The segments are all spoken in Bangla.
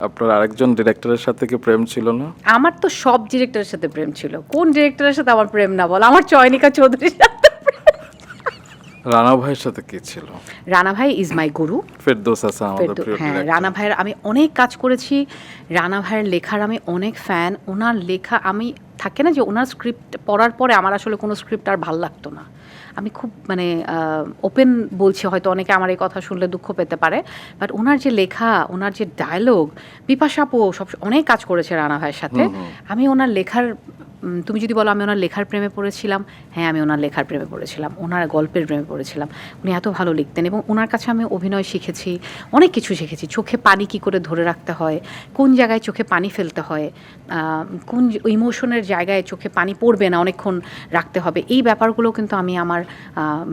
আপনার আরেকজন ডিরেক্টরের সাথে কি প্রেম ছিল না? আমার তো সব ডিরেক্টরের সাথে প্রেম ছিল। কোন ডিরেক্টরের সাথে আমার প্রেম না বল? আমার চয়নিকা চৌধুরীর সাথে। রানা ভাইয়ের সাথে কি ছিল? রানা ভাই ইজ মাই গুরু। ফেরদৌস হাসান আমাদের প্রিয় হ্যাঁ, ডিরেক্টর। রানা ভাইয়ের আমি অনেক কাজ করেছি। রানা ভাইয়ের লেখার আমি অনেক ফ্যান। ওনার লেখা আমি থাকে না যে ওনার স্ক্রিপ্ট পড়ার পরে আমার আসলে কোনো স্ক্রিপ্ট আর ভাল লাগতো না। আমি খুব মানে ওপেন বলছি, হয়তো অনেকে আমার এই কথা শুনলে দুঃখ পেতে পারে, বাট ওনার যে লেখা, ওনার যে ডায়লগ, বিপাশা আপু সব অনেক কাজ করেছে রানা ভাইয়ের সাথে। আমি ওনার লেখার তুমি যদি বলো আমি ওনার লেখার প্রেমে পড়েছিলাম, হ্যাঁ আমি ওনার লেখার প্রেমে পড়েছিলাম, ওনার গল্পের প্রেমে পড়েছিলাম। উনি এত ভালো লিখতেন এবং ওনার কাছে আমি অভিনয় শিখেছি, অনেক কিছু শিখেছি। চোখে পানি কী করে ধরে রাখতে হয়, কোন জায়গায় চোখে পানি ফেলতে হয়, কোন ইমোশনের জায়গায় চোখে পানি পড়বে না অনেকক্ষণ রাখতে হবে, এই ব্যাপারগুলো কিন্তু আমি আমার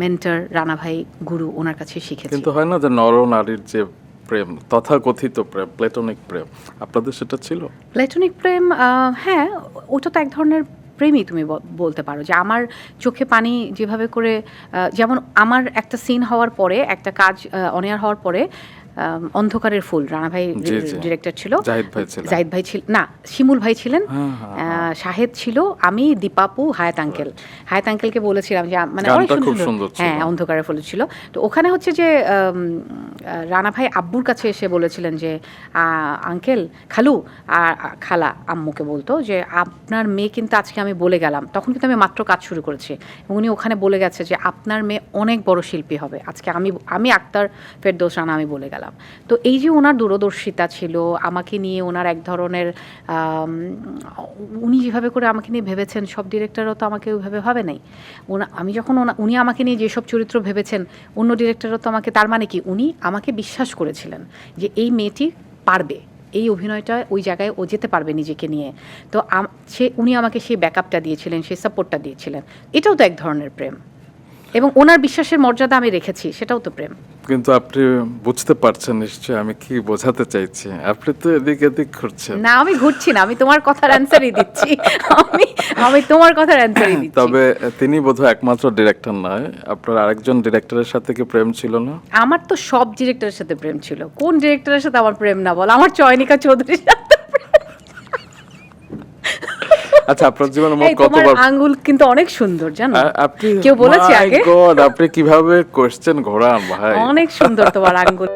মেন্টর রানা ভাই গুরু ওনার কাছে শিখেছি। কিন্তু হয় না যে নর নারীর যে প্রেম, তথাকথিত প্রেম, প্লেটোনিক প্রেম, আপনাদের সেটা ছিল? প্ল্যাটনিক প্রেম, হ্যাঁ ওটা তো এক ধরনের প্রেমই তুমি বলতে পারো। যে আমার চোখে পানি যেভাবে করে, যেমন আমার একটা সিন হওয়ার পরে, একটা কাজ অনিয়ার হওয়ার পরে, অন্ধকারের ফুল রানা ভাই ডিরেক্টর ছিল, জাহিদ ভাই ছিল না, শিমুল ভাই ছিলেন, শাহেদ ছিল, আমি, দীপাপু, হায়াত আঙ্কেলকে বলেছিলাম যে মানে অনেক সুন্দর, হ্যাঁ অন্ধকারের ফুল ছিল। তো ওখানে হচ্ছে যে রানা ভাই আব্বুর কাছে এসে বলেছিলেন যে আঙ্কেল, খালু আর খালা আম্মুকে বলতো যে আপনার মেয়ে কিন্তু আজকে আমি বলে গেলাম, তখন কিন্তু আমি মাত্র কাজ শুরু করেছি, উনি ওখানে বলে গেছে যে আপনার মেয়ে অনেক বড় শিল্পী হবে আজকে, আমি আক্তার ফেরদৌস রানা আমি বলে গেলাম। তো এই যে ওনার দূরদর্শিতা ছিল আমাকে নিয়ে, ওনার এক ধরনের উনি যেভাবে করে আমাকে নিয়ে ভেবেছেন, সব ডিরেক্টরও তো আমাকে ওইভাবে ভাবে নাই। আমি যখন উনি আমাকে নিয়ে যেসব চরিত্র ভেবেছেন অন্য ডিরেক্টরও তো আমাকে, তার মানে কি উনি আমাকে বিশ্বাস করেছিলেন যে এই মেয়েটি পারবে, এই অভিনয়টা ওই জায়গায় ও যেতে পারবে নিজেকে নিয়ে। তো উনি আমাকে সেই ব্যাকআপটা দিয়েছিলেন, সেই সাপোর্টটা দিয়েছিলেন। এটাও তো এক ধরনের প্রেম, এবং ওনার বিশ্বাসের মর্যাদা আমি রেখেছি, সেটাও তো প্রেম। কিন্তু আপনি বুঝতে পারছেন নিশ্চয়ই আমি কি বোঝাতে চাইছি। আপনি তো এদিক এদিক ঘুরছেন। না আমি ঘুরছি না, আমি তোমার কথার অ্যান্সারই দিচ্ছি। আমি তোমার কথার অ্যান্সারই দিচ্ছি। তবে তিনি বোধহয় একমাত্র ডিরেক্টর নয়, আপনার আরেকজন ডিরেক্টরের সাথে কি প্রেম ছিল না? আমার তো সব ডিরেক্টরের সাথে প্রেম ছিল। কোন ডিরেক্টরের সাথে আমার প্রেম না বল? আমার চয়নিকা চৌধুরীর সাথে। আচ্ছা, আপনার জীবনে মোট কতবার আঙ্গুল কিন্তু অনেক সুন্দর জানো? আপনি কেউ বলেছে আগে? গড, আপনি কিভাবে কোশ্চেন ঘোরান ভাই! অনেক সুন্দর তোমার আঙ্গুল।